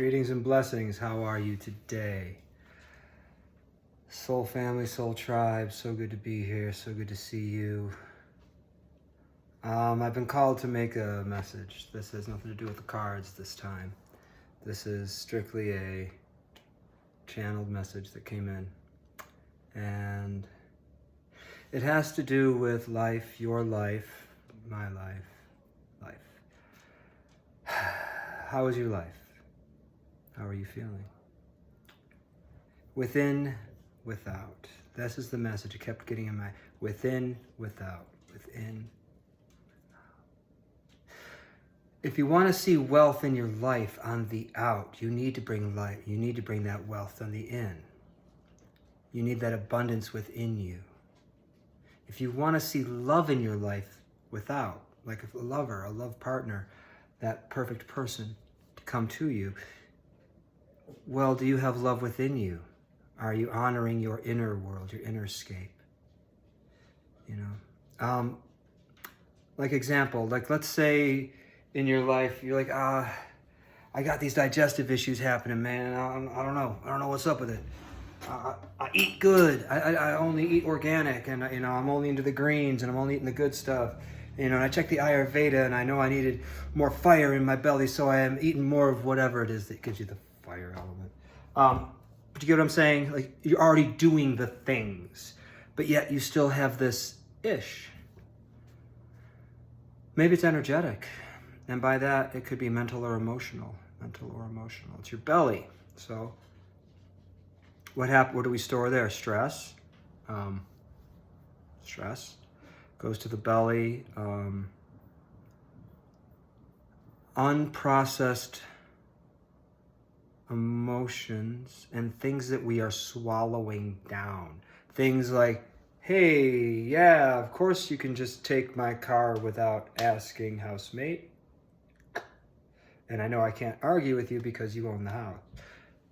Greetings and blessings. How are you today? Soul family, soul tribe, so good to be here. So good to see you. I've been called to make a message. This has nothing to do with the cards this time. This is strictly a channeled message that came in. And it has to do with life, your life, my life. How is your life? How are you feeling? Within, without. This is the message. It kept getting in my within, without, within. If you want to see wealth in your life on the out, you need to bring light. You need to bring that wealth on the in. You need that abundance within you. If you want to see love in your life without, like a lover, a love partner, that perfect person to come to you, well, do you have love within you? Are you honoring your inner world, your inner scape? You know, like example, like let's say in your life, you're like, I got these digestive issues happening, man. I don't know what's up with it. I eat good. I only eat organic, and you know, I'm only into the greens, and I'm only eating the good stuff. You know, and I checked the Ayurveda, and I know I needed more fire in my belly, so I am eating more of whatever it is that gives you the fire element. But you get what I'm saying? Like, you're already doing the things, but yet you still have this ish. Maybe it's energetic, and by that, it could be mental or emotional. Mental or emotional. It's your belly. So what do we store there? Stress. Stress goes to the belly. Unprocessed emotions and things that we are swallowing down. Things like, hey, yeah, of course you can just take my car without asking housemate. And I know I can't argue with you because you own the house.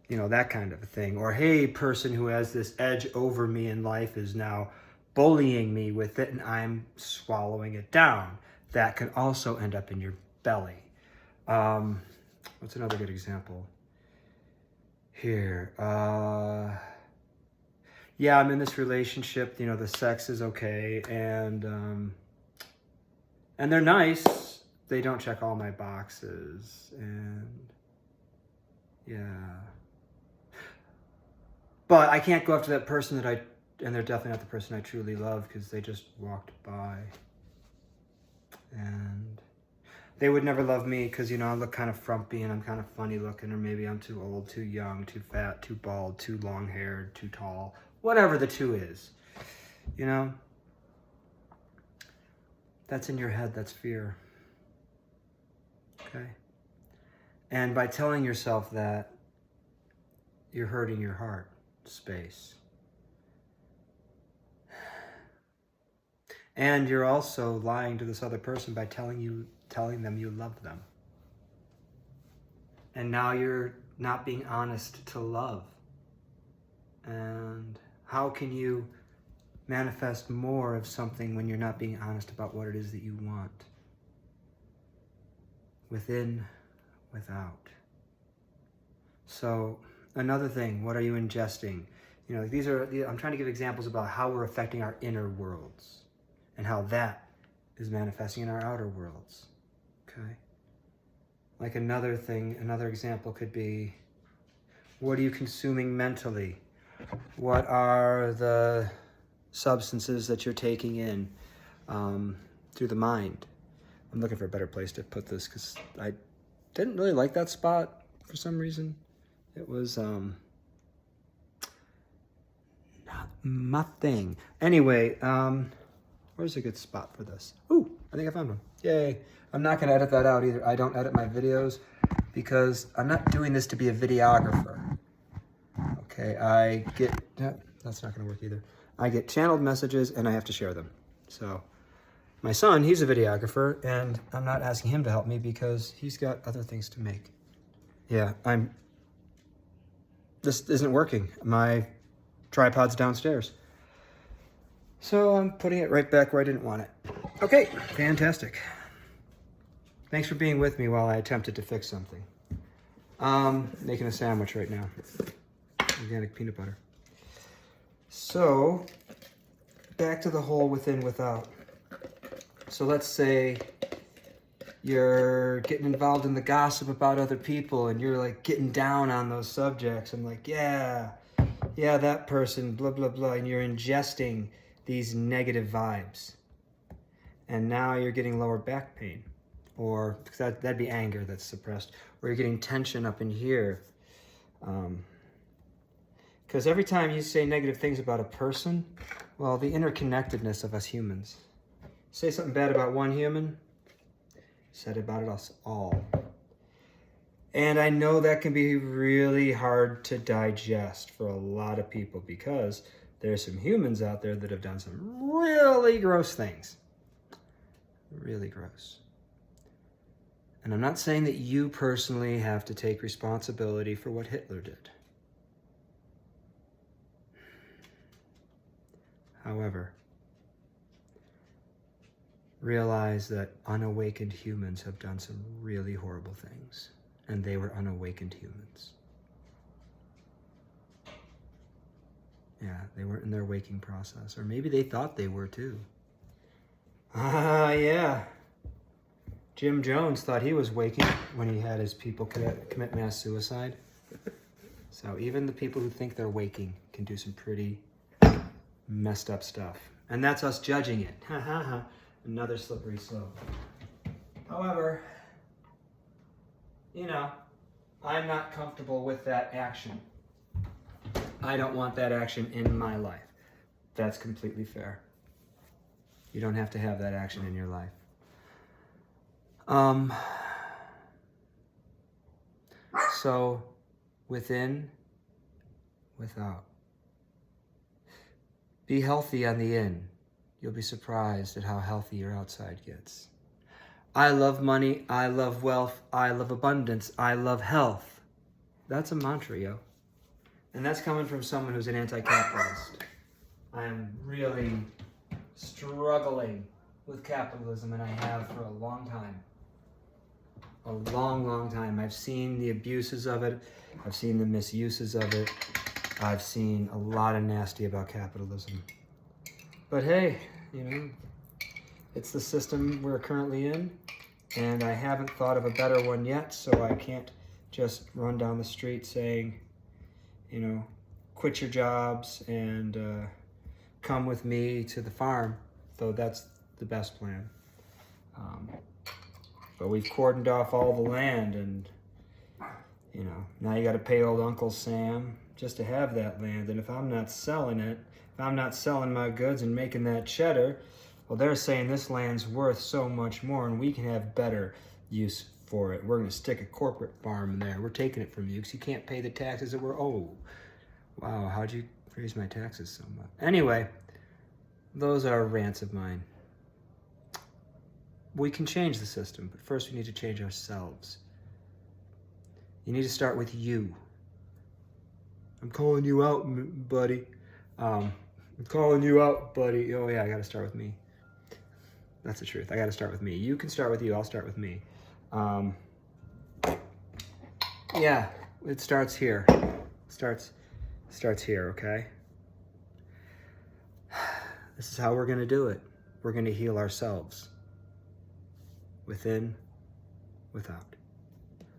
You know, that kind of a thing. Or, hey, person who has this edge over me in life is now bullying me with it and I'm swallowing it down. That can also end up in your belly. What's another good example? Here. Yeah, I'm in this relationship, you know, the sex is okay and they're nice. They don't check all my boxes and yeah. But I can't go after that person and they're definitely not the person I truly love because they just walked by. And they would never love me because, you know, I look kind of frumpy and I'm kind of funny looking, or maybe I'm too old, too young, too fat, too bald, too long-haired, too tall, whatever the two is, you know? That's in your head, that's fear. Okay? And by telling yourself that, you're hurting your heart space. And you're also lying to this other person by telling them you love them. And now you're not being honest to love. And how can you manifest more of something when you're not being honest about what it is that you want? Within, without. So another thing, what are you ingesting? You know, I'm trying to give examples about how we're affecting our inner worlds and how that is manifesting in our outer worlds, okay? Like another example could be, what are you consuming mentally? What are the substances that you're taking in through the mind? I'm looking for a better place to put this because I didn't really like that spot for some reason. It was not my thing. Anyway, where's a good spot for this? Ooh, I think I found one. Yay. I'm not going to edit that out either. I don't edit my videos because I'm not doing this to be a videographer. Okay, that's not going to work either. I get channeled messages and I have to share them. So my son, he's a videographer and I'm not asking him to help me because he's got other things to make. Yeah, this isn't working. My tripod's downstairs. So I'm putting it right back where I didn't want it. Okay, fantastic. Thanks for being with me while I attempted to fix something. Making a sandwich right now. Organic peanut butter. So, back to the whole within, without. So let's say you're getting involved in the gossip about other people and you're like getting down on those subjects and like, yeah, that person, blah, blah, blah. And you're ingesting these negative vibes. And now you're getting lower back pain. Or that'd be anger that's suppressed. Or you're getting tension up in here. Because every time you say negative things about a person, well, the interconnectedness of us humans. Say something bad about one human, said about us all. And I know that can be really hard to digest for a lot of people because there's some humans out there that have done some really gross things. Really gross. And I'm not saying that you personally have to take responsibility for what Hitler did. However, realize that unawakened humans have done some really horrible things, and they were unawakened humans. Yeah, they weren't in their waking process, or maybe they thought they were too. Yeah. Jim Jones thought he was waking when he had his people commit mass suicide. So even the people who think they're waking can do some pretty messed up stuff. And that's us judging it. Another slippery slope. However, I'm not comfortable with that action. I don't want that action in my life. That's completely fair. You don't have to have that action in your life. So, within, without. Be healthy on the in. You'll be surprised at how healthy your outside gets. I love money, I love wealth, I love abundance, I love health. That's a mantra, yo. And that's coming from someone who's an anti-capitalist. I am really struggling with capitalism, and I have for a long time. A long, long time. I've seen the abuses of it. I've seen the misuses of it. I've seen a lot of nasty about capitalism. But hey, it's the system we're currently in, and I haven't thought of a better one yet, so I can't just run down the street saying, quit your jobs and come with me to the farm, though that's the best plan. But we've cordoned off all the land, and now you got to pay old Uncle Sam just to have that land. And if I'm not selling it, if I'm not selling my goods and making that cheddar, well, they're saying this land's worth so much more, and we can have better use for it. We're going to stick a corporate farm in there. We're taking it from you because you can't pay the taxes that we're owed. Wow, how'd you raise my taxes so much? Anyway, those are rants of mine. We can change the system, but first we need to change ourselves. You need to start with you. I'm calling you out, buddy. I'm calling you out, buddy. Oh yeah, I gotta start with me. That's the truth. I gotta start with me. You can start with you, I'll start with me. Yeah, it starts here. Starts here, okay? This is how we're gonna do it. We're gonna heal ourselves. Within, without.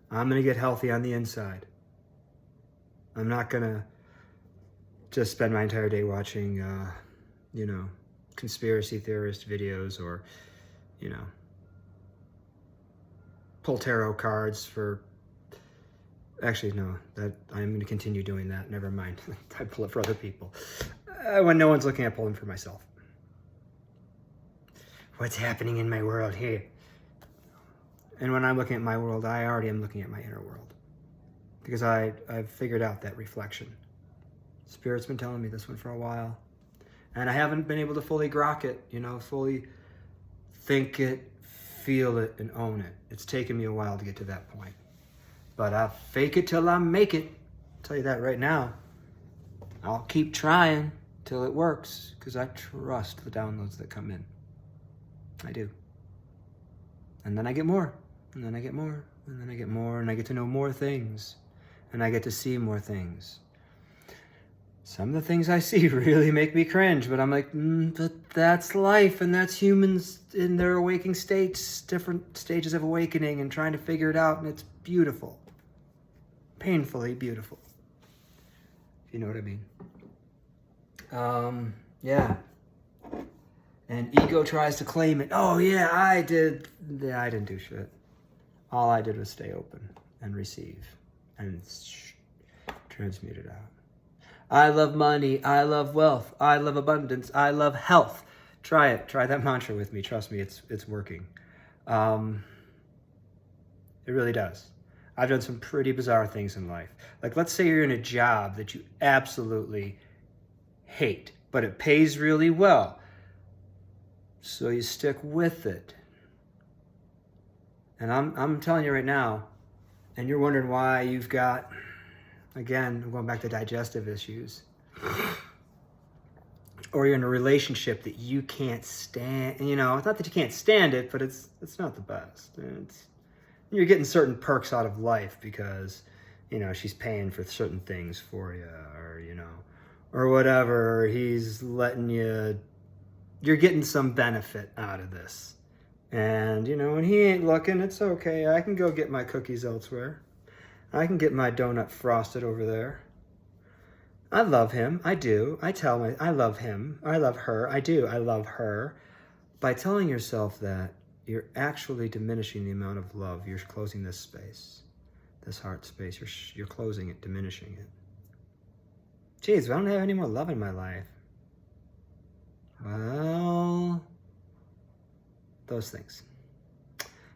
I'm gonna get healthy on the inside. I'm not gonna just spend my entire day watching, conspiracy theorist videos or, pull tarot cards for. Actually, no. That I'm gonna continue doing that. Never mind. I pull it for other people when no one's looking. I pull them for myself. What's happening in my world here? And when I'm looking at my world, I already am looking at my inner world. Because I've figured out that reflection. Spirit's been telling me this one for a while. And I haven't been able to fully grok it, fully think it, feel it, and own it. It's taken me a while to get to that point. But I fake it till I make it. I'll tell you that right now. I'll keep trying till it works, because I trust the downloads that come in. I do. And then I get more. And then I get more, and then I get more, and I get to know more things, and I get to see more things. Some of the things I see really make me cringe, but I'm like, but that's life, and that's humans in their awakening states, different stages of awakening, and trying to figure it out, and it's beautiful. Painfully beautiful. If you know what I mean. Yeah. And ego tries to claim it. Oh, yeah, I did. Yeah, I didn't do shit. All I did was stay open and receive and transmute it out. I love money. I love wealth. I love abundance. I love health. Try it. Try that mantra with me. Trust me, it's working. It really does. I've done some pretty bizarre things in life. Like, let's say you're in a job that you absolutely hate, but it pays really well. So you stick with it. And I'm telling you right now, and you're wondering why you've got, again, I'm going back to digestive issues, or you're in a relationship that you can't stand. You know, it's not that you can't stand it, but it's not the best. You're getting certain perks out of life because, you know, she's paying for certain things for you, or, you know, or whatever. He's letting you, you're getting some benefit out of this. And, you know, when he ain't looking, it's okay. I can go get my cookies elsewhere. I can get my donut frosted over there. I love him. I do. I love him. I love her. I do. I love her. By telling yourself that, you're actually diminishing the amount of love. You're closing this space, this heart space. You're closing it, diminishing it. Geez, I don't have any more love in my life. Well, those things.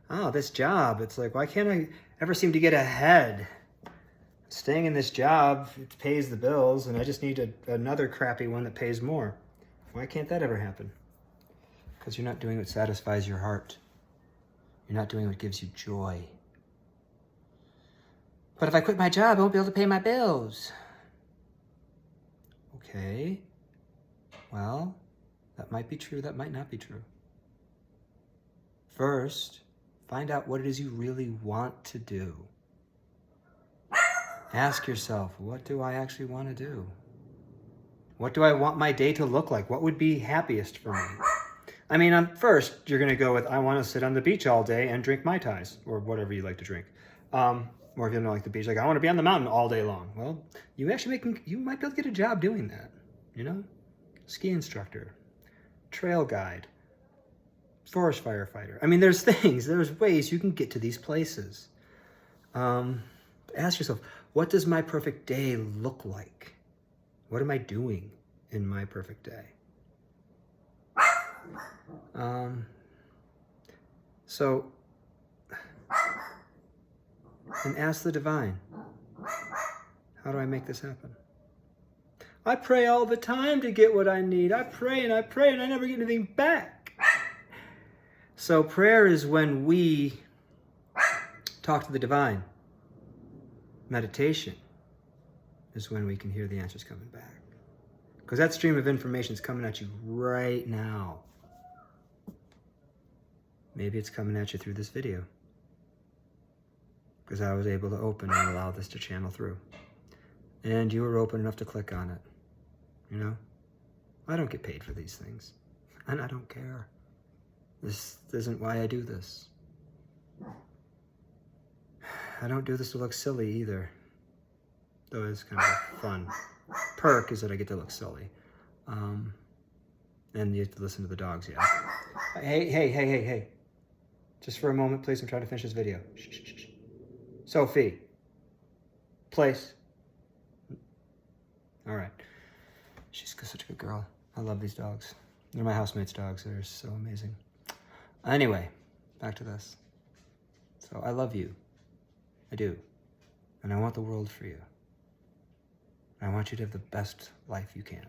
Oh, this job. It's like, why can't I ever seem to get ahead? Staying in this job, it pays the bills, and I just need another crappy one that pays more. Why can't that ever happen? Because you're not doing what satisfies your heart. You're not doing what gives you joy. But if I quit my job, I won't be able to pay my bills. Okay. Well, that might be true, that might not be true. First, find out what it is you really want to do. Ask yourself, what do I actually want to do? What do I want my day to look like? What would be happiest for me? I mean, first, you're going to go with, I want to sit on the beach all day and drink Mai Tais, or whatever you like to drink. Or if you don't like the beach, like, I want to be on the mountain all day long. Well, you might be able to get a job doing that, you know? Ski instructor, trail guide, forest firefighter. I mean, there's ways you can get to these places. Ask yourself, what does my perfect day look like? What am I doing in my perfect day? And ask the divine, how do I make this happen? I pray all the time to get what I need. I pray and I never get anything back. So prayer is when we talk to the divine. Meditation is when we can hear the answers coming back. Because that stream of information is coming at you right now. Maybe it's coming at you through this video. Because I was able to open and allow this to channel through. And you were open enough to click on it. You know? I don't get paid for these things. And I don't care. This isn't why I do this. I don't do this to look silly either. Though it's kind of a fun perk is that I get to look silly. And you have to listen to the dogs, yeah. Hey. Just for a moment, please. I'm trying to finish this video. Shh. Sophie. Place. All right. She's such a good girl. I love these dogs. They're my housemate's dogs. They're so amazing. Anyway, back to this. So I love you. I do. And I want the world for you. I want you to have the best life you can.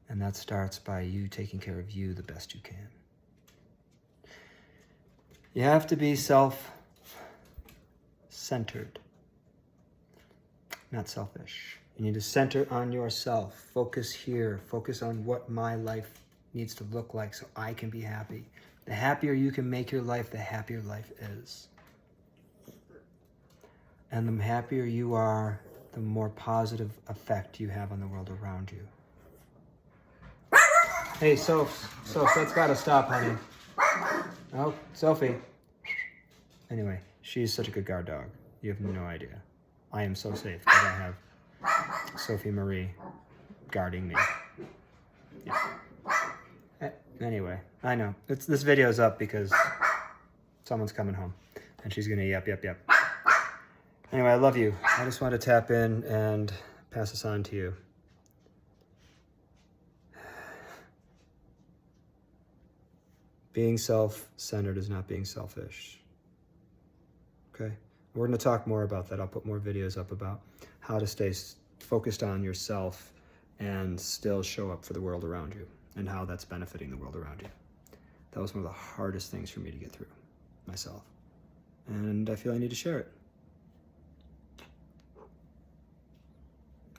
And that starts by you taking care of you the best you can. You have to be self-centered, not selfish. You need to center on yourself. Focus here. Focus on what my life needs to look like so I can be happy. The happier you can make your life, the happier life is. And the happier you are, the more positive effect you have on the world around you. Hey, Soph, that's gotta stop, honey. Oh, Sophie. Anyway, she's such a good guard dog. You have no idea. I am so safe because I have Sophie Marie guarding me. Yeah. Anyway, I know. This video's up because someone's coming home and she's gonna yep. Anyway, I love you. I just want to tap in and pass this on to you. Being self-centered is not being selfish. Okay? We're going to talk more about that. I'll put more videos up about how to stay focused on yourself and still show up for the world around you and how that's benefiting the world around you. That was one of the hardest things for me to get through myself. And I feel I need to share it.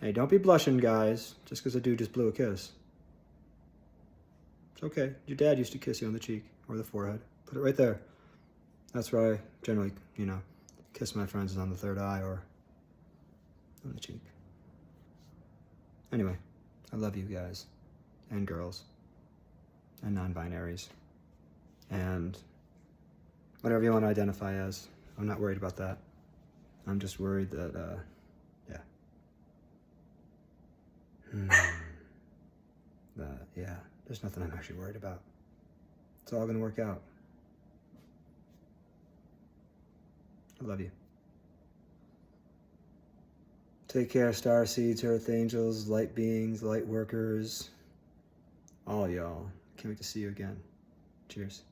Hey, don't be blushing, guys, just because a dude just blew a kiss. It's okay. Your dad used to kiss you on the cheek or the forehead. Put it right there. That's where I generally, kiss my friends on the third eye or on the cheek. Anyway, I love you guys and girls and non-binaries and whatever you want to identify as. I'm not worried about that. I'm just worried that, there's nothing I'm actually worried about. It's all going to work out. I love you. Take care, star seeds, earth angels, light beings, light workers, all y'all. Can't wait to see you again. Cheers.